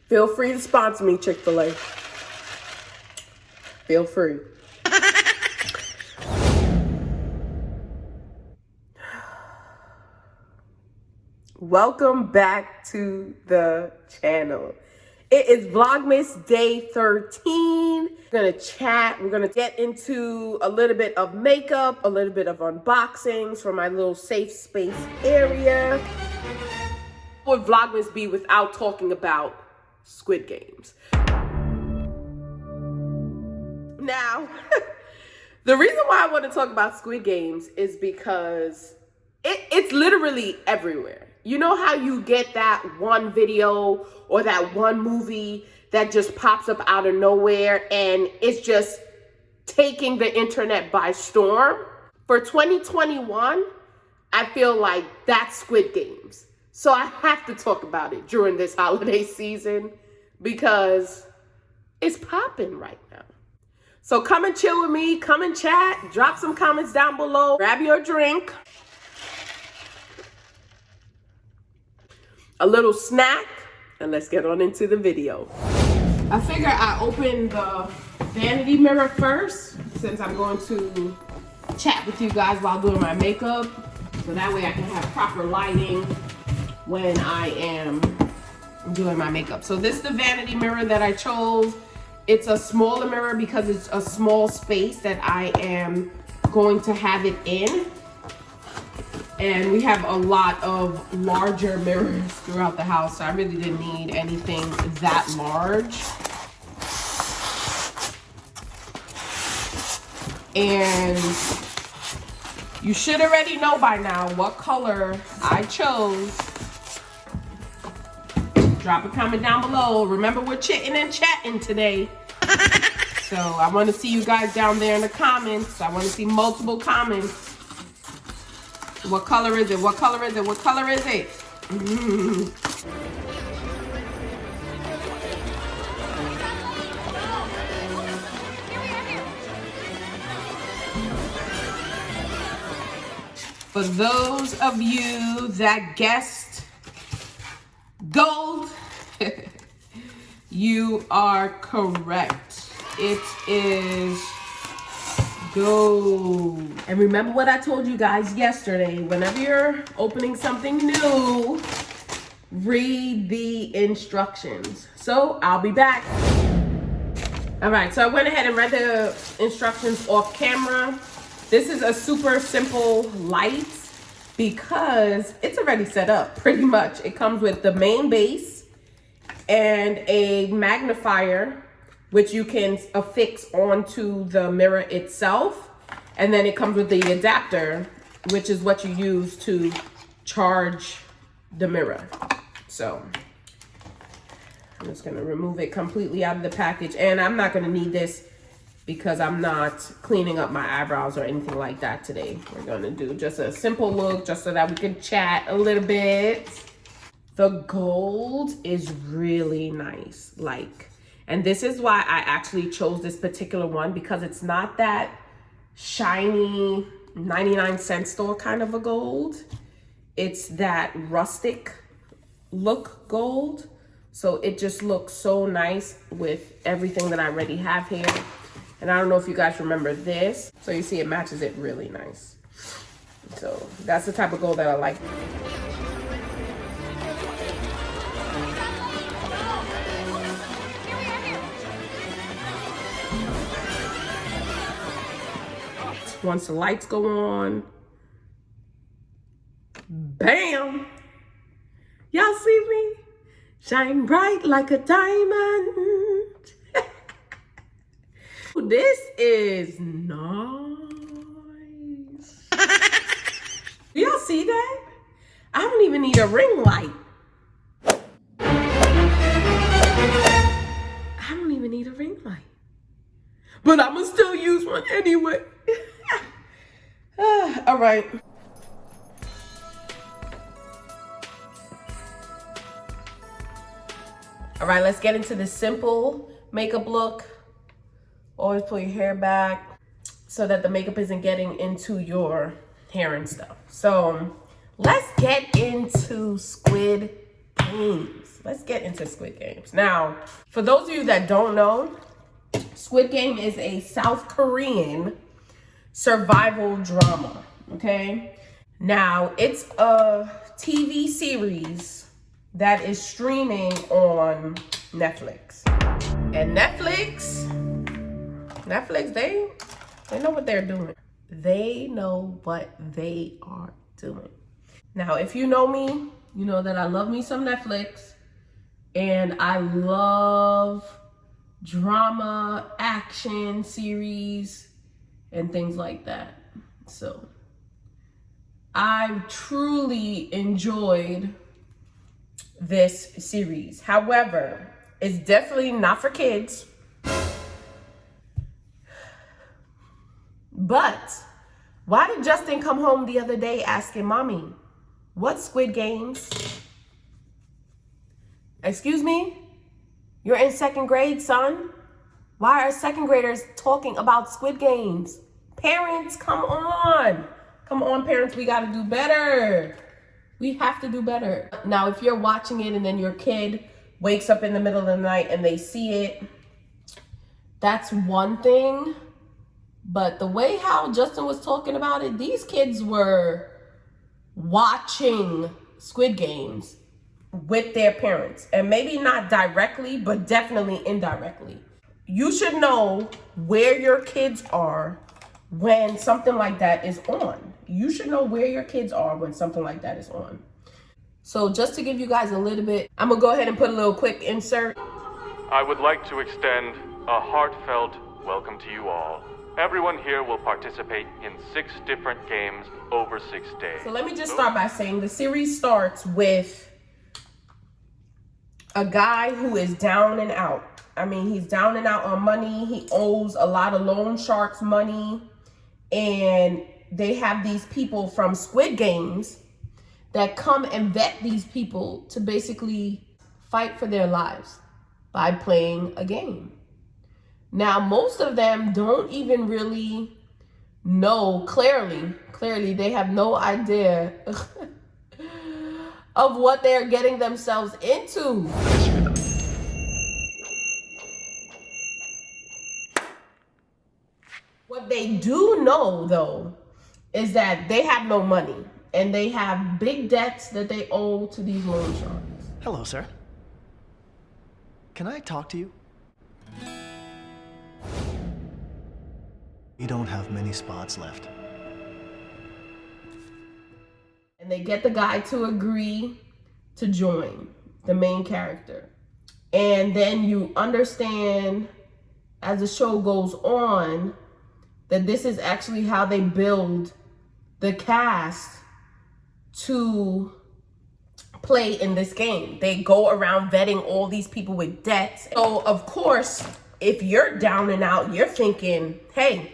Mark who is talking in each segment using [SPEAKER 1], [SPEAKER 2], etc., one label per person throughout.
[SPEAKER 1] Feel free to sponsor me, Chick-fil-A. Feel free. Welcome back to the channel. It is Vlogmas day 13. We're gonna chat. We're gonna get into a little bit of makeup, a little bit of unboxings from my little safe space area. What would Vlogmas be without talking about Squid Games? Now, the reason why I want to talk about Squid Games is because it's literally everywhere. You know how you get that one video or that one movie that just pops up out of nowhere and it's just taking the internet by storm? For 2021, I feel like that's Squid Games. So I have to talk about it during this holiday season because it's popping right now. So come and chill with me, come and chat, drop some comments down below, grab your drink, a little snack, and let's get on into the video. I figure I open the vanity mirror first since I'm going to chat with you guys while doing my makeup. So that way I can have proper lighting when I am doing my makeup. So this is the vanity mirror that I chose. It's a smaller mirror because it's a small space that I am going to have it in. And we have a lot of larger mirrors throughout the house, so I really didn't need anything that large. And you should already know by now what color I chose. Drop a comment down below. Remember, we're chitting and chatting today. So I want to see you guys down there in the comments. I want to see multiple comments. What color is it? What color is it? What color is it? For those of you that guessed gold, you are correct. It is gold. And remember what I told you guys yesterday, whenever you're opening something new, read the instructions. So I'll be back. All right, so I went ahead and read the instructions off camera. This is a super simple light because it's already set up pretty much. It comes with the main base and a magnifier, which you can affix onto the mirror itself. And then it comes with the adapter, which is what you use to charge the mirror. So I'm just gonna remove it completely out of the package. And I'm not gonna need this because I'm not cleaning up my eyebrows or anything like that today. We're gonna do just a simple look just so that we can chat a little bit. The gold is really nice, and this is why I actually chose this particular one, because it's not that shiny 99-cent store kind of a gold. It's that rustic look gold. So it just looks so nice with everything that I already have here. And I don't know if you guys remember this. So you see it matches it really nice. So that's the type of gold that I like. Once the lights go on, bam! Y'all see me? Shine bright like a diamond. This is nice. Do y'all see that? I don't even need a ring light. I don't even need a ring light. But I'ma still use one anyway. All right. All right, let's get into the simple makeup look. Always pull your hair back so that the makeup isn't getting into your hair and stuff. So let's get into Squid Games. let's get into Squid Games. Now, for those of you that don't know, Squid Game is a South Korean survival drama, okay? Now, it's a TV series that is streaming on Netflix. And Netflix, they know what they're doing. They know what they are doing. Now, if you know me, you know that I love me some Netflix, and I love drama, action series, and things like that. So I truly enjoyed this series. However, it's definitely not for kids. But why did Justin come home the other day asking mommy, what Squid Games? Excuse me? You're in second grade, son? Why are second graders talking about Squid Games? Parents, come on. Come on, parents, we gotta do better. We have to do better. Now, if you're watching it and then your kid wakes up in the middle of the night and they see it, that's one thing. But the way how Justin was talking about it, these kids were watching Squid Games with their parents. And maybe not directly, but definitely indirectly. You should know where your kids are when something like that is on. You should know where your kids are when something like that is on. So just to give you guys a little bit, I'm gonna go ahead and put a little quick insert.
[SPEAKER 2] I would like to extend a heartfelt welcome to you all. Everyone here will participate in 6 different games over 6 days.
[SPEAKER 1] So let me just start by saying the series starts with a guy who is down and out. I mean, he's down and out on money. He owes a lot of loan sharks money. And they have these people from Squid Games that come and vet these people to basically fight for their lives by playing a game. Now, most of them don't even really know clearly, they have no idea of what they're getting themselves into. What they do know, though, is that they have no money and they have big debts that they owe to these loan sharks.
[SPEAKER 3] Hello, sir. Can I talk to you? We don't have many spots left.
[SPEAKER 1] And they get the guy to agree to join, the main character. And then you understand as the show goes on that this is actually how they build the cast to play in this game. They go around vetting all these people with debts. So of course, if you're down and out, you're thinking, hey,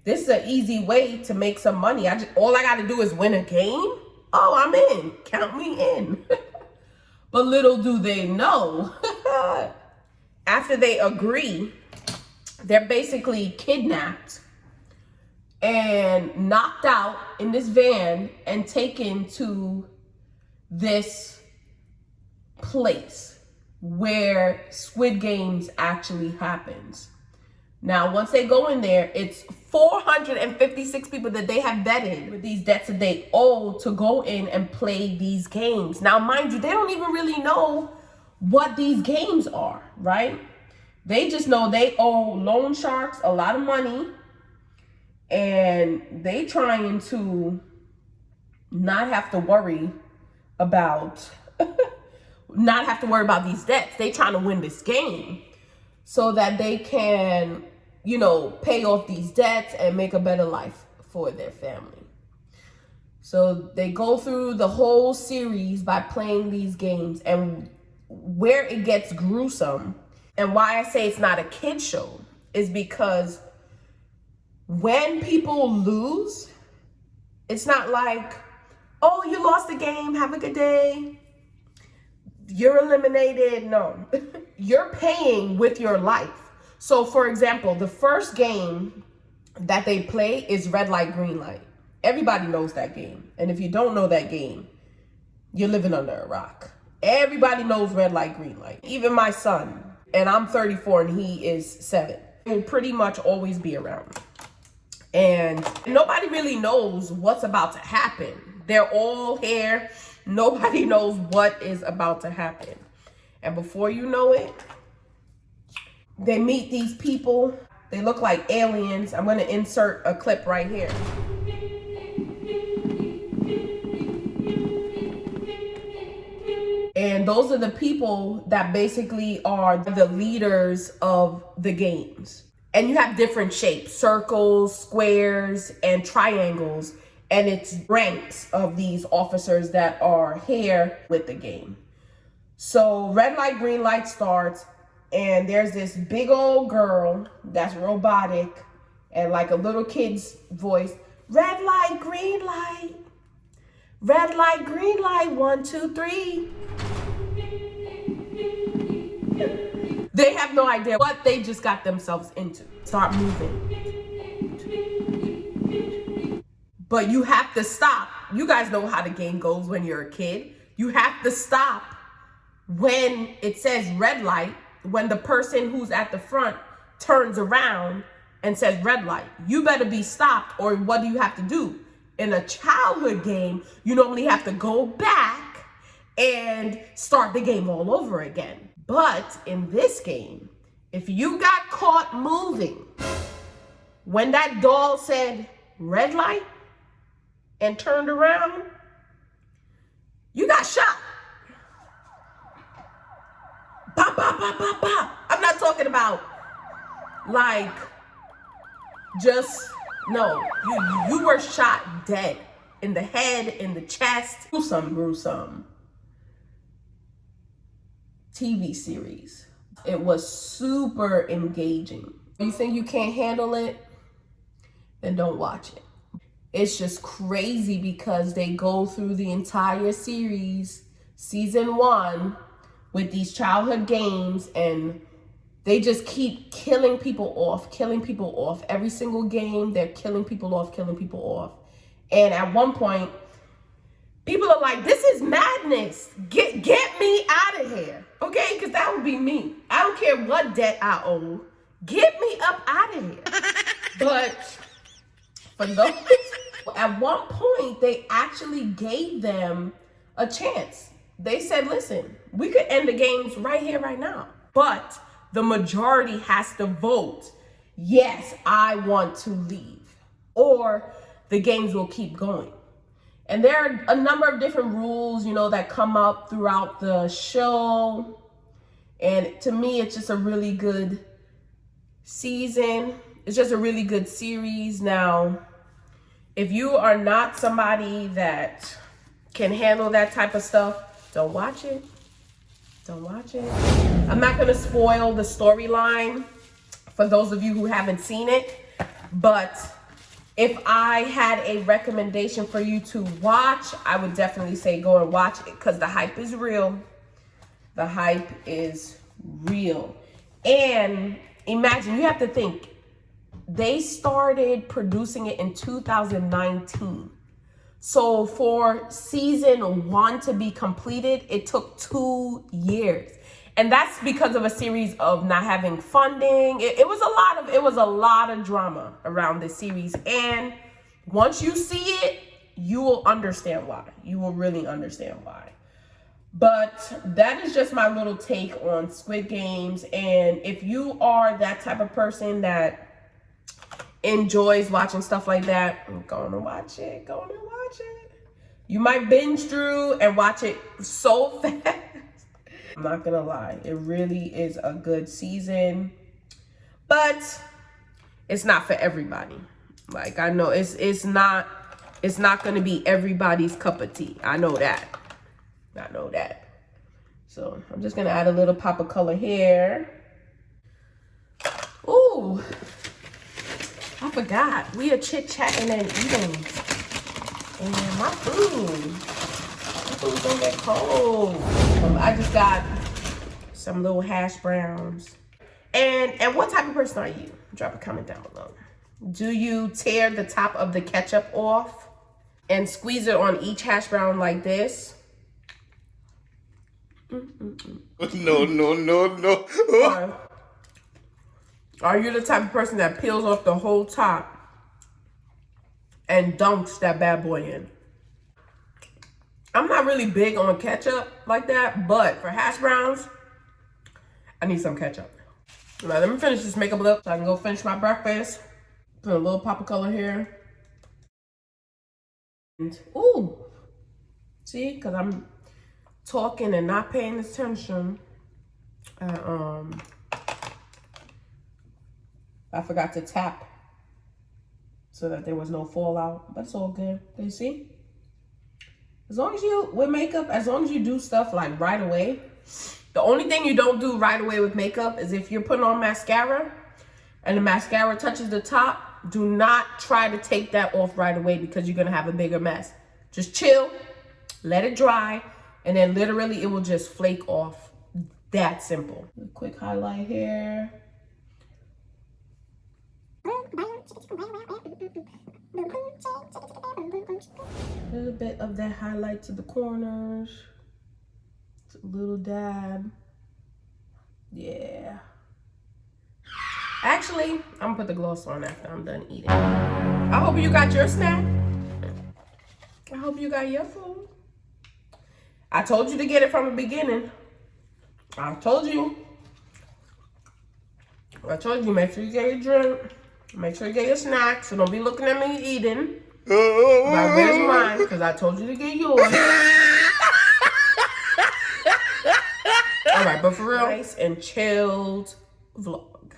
[SPEAKER 1] this is an easy way to make some money. All I gotta do is win a game. Oh, I'm in, count me in. But little do they know, after they agree, they're basically kidnapped and knocked out in this van and taken to this place where Squid Games actually happens. Now, once they go in there, it's 456 people that they have vetted with these debts that they owe to go in and play these games. Now, mind you, they don't even really know what these games are, right? They just know they owe loan sharks a lot of money, and they trying to not have to worry about these debts. They trying to win this game so that they can, you know, pay off these debts and make a better life for their family. So they go through the whole series by playing these games, and where it gets gruesome and why I say it's not a kid show is because when people lose, it's not like, oh, you lost the game, have a good day, you're eliminated. No, you're paying with your life. So for example, the first game that they play is red light, green light. Everybody knows that game. And if you don't know that game, you're living under a rock. Everybody knows red light, green light. Even my son, and I'm 34 and he is 7. Will pretty much always be around. And nobody really knows what's about to happen. They're all here. Nobody knows what is about to happen. And before you know it, they meet these people. They look like aliens. I'm gonna insert a clip right here. And those are the people that basically are the leaders of the games. And you have different shapes, circles, squares, and triangles. And it's ranks of these officers that are here with the game. So red light, green light starts, and there's this big old girl that's robotic and like a little kid's voice. Red light, green light. Red light, green light, 1, 2, 3. They have no idea what they just got themselves into. Start moving. But you have to stop. You guys know how the game goes when you're a kid. You have to stop when it says red light, when the person who's at the front turns around and says red light. You better be stopped, or what do you have to do? In a childhood game, you normally have to go back and start the game all over again. But in this game, if you got caught moving, when that doll said red light and turned around, you got shot. Pop, pop, pop, pop, pop. I'm not talking about like just, no, you were shot dead in the head, in the chest. Gruesome TV series. It was super engaging. You think you can't handle it? Then don't watch it. It's just crazy because they go through the entire series, season 1, with these childhood games, and they just keep killing people off. Every single game, they're killing people off. And at one point, people are like, this is madness. Get me out of here. Okay? Because that would be me. I don't care what debt I owe. Get me up out of here. But for those, at one point, they actually gave them a chance. They said, listen, we could end the games right here, right now. But the majority has to vote, yes, I want to leave. Or the games will keep going. And there are a number of different rules, that come up throughout the show. And to me, it's just a really good season. It's just a really good series. Now, if you are not somebody that can handle that type of stuff, don't watch it. Don't watch it. I'm not going to spoil the storyline for those of you who haven't seen it. But if I had a recommendation for you to watch, I would definitely say go and watch it, because the hype is real. The hype is real. And imagine, you have to think, they started producing it in 2019. So for season 1 to be completed, it took 2 years. And that's because of a series of not having funding. It was a lot of drama around this series. And once you see it, you will understand why. You will really understand why. But that is just my little take on Squid Games. And if you are that type of person that enjoys watching stuff like that, I'm going to watch it. You might binge through and watch it so fast. I'm not gonna lie, it really is a good season, but it's not for everybody. Like, I know it's not gonna be everybody's cup of tea. I know that. So I'm just gonna add a little pop of color here. Ooh, I forgot. We are chit-chatting and eating. And my food's gonna get cold. I just got some little hash browns. And what type of person are you? Drop a comment down below. Do you tear the top of the ketchup off and squeeze it on each hash brown like this?
[SPEAKER 4] No.
[SPEAKER 1] Are you the type of person that peels off the whole top and dunks that bad boy in? I'm not really big on ketchup like that, but for hash browns, I need some ketchup. All right, let me finish this makeup look so I can go finish my breakfast. Put a little pop of color here. And, ooh, see, because I'm talking and not paying attention. I forgot to tap so that there was no fallout, but it's all good. Do you see? As long as you, with makeup, as long as you do stuff like right away. The only thing you don't do right away with makeup is if you're putting on mascara and the mascara touches the top, do not try to take that off right away because you're gonna have a bigger mess. Just chill, let it dry, and then literally it will just flake off. That simple. A quick highlight here. A little bit of that highlight to the corners. A little dab. Yeah. Actually, I'm gonna put the gloss on after I'm done eating. I hope you got your snack. I hope you got your food. I told you to get it from the beginning. I told you, make sure you get your drink. Make sure you get your snack. So don't be looking at me eating. Like, where's mine? Because I told you to get yours. All right, but for real, nice and chilled vlog.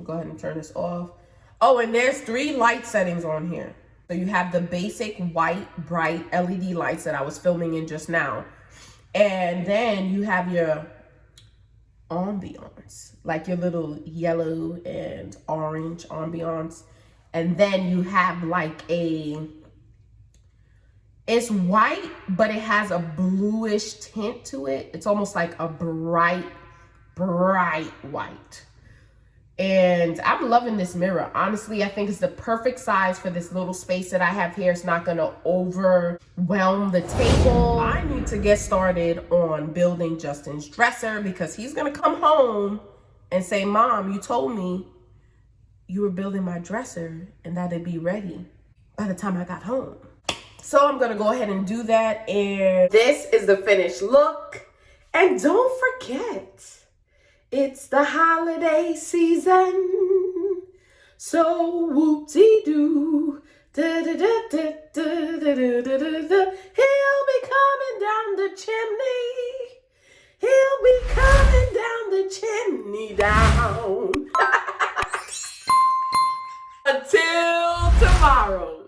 [SPEAKER 1] Go ahead and turn this off. Oh, and there's 3 light settings on here. So you have the basic white, bright LED lights that I was filming in just now. And then you have your ambiance, like your little yellow and orange ambiance. And then you have like it's white, but it has a bluish tint to it. It's almost like a bright white. And I'm loving this mirror. Honestly, I think it's the perfect size for this little space that I have here. It's not gonna overwhelm the table. I need to get started on building Justin's dresser because he's gonna come home and say, Mom, you told me you were building my dresser and that it'd be ready by the time I got home. So I'm gonna go ahead and do that. And this is the finished look. And don't forget, it's the holiday season, so whoop-de-doo, da-da-da-da-da-da-da-da-da. He'll be coming down the chimney. He'll be coming down the chimney down. Until tomorrow.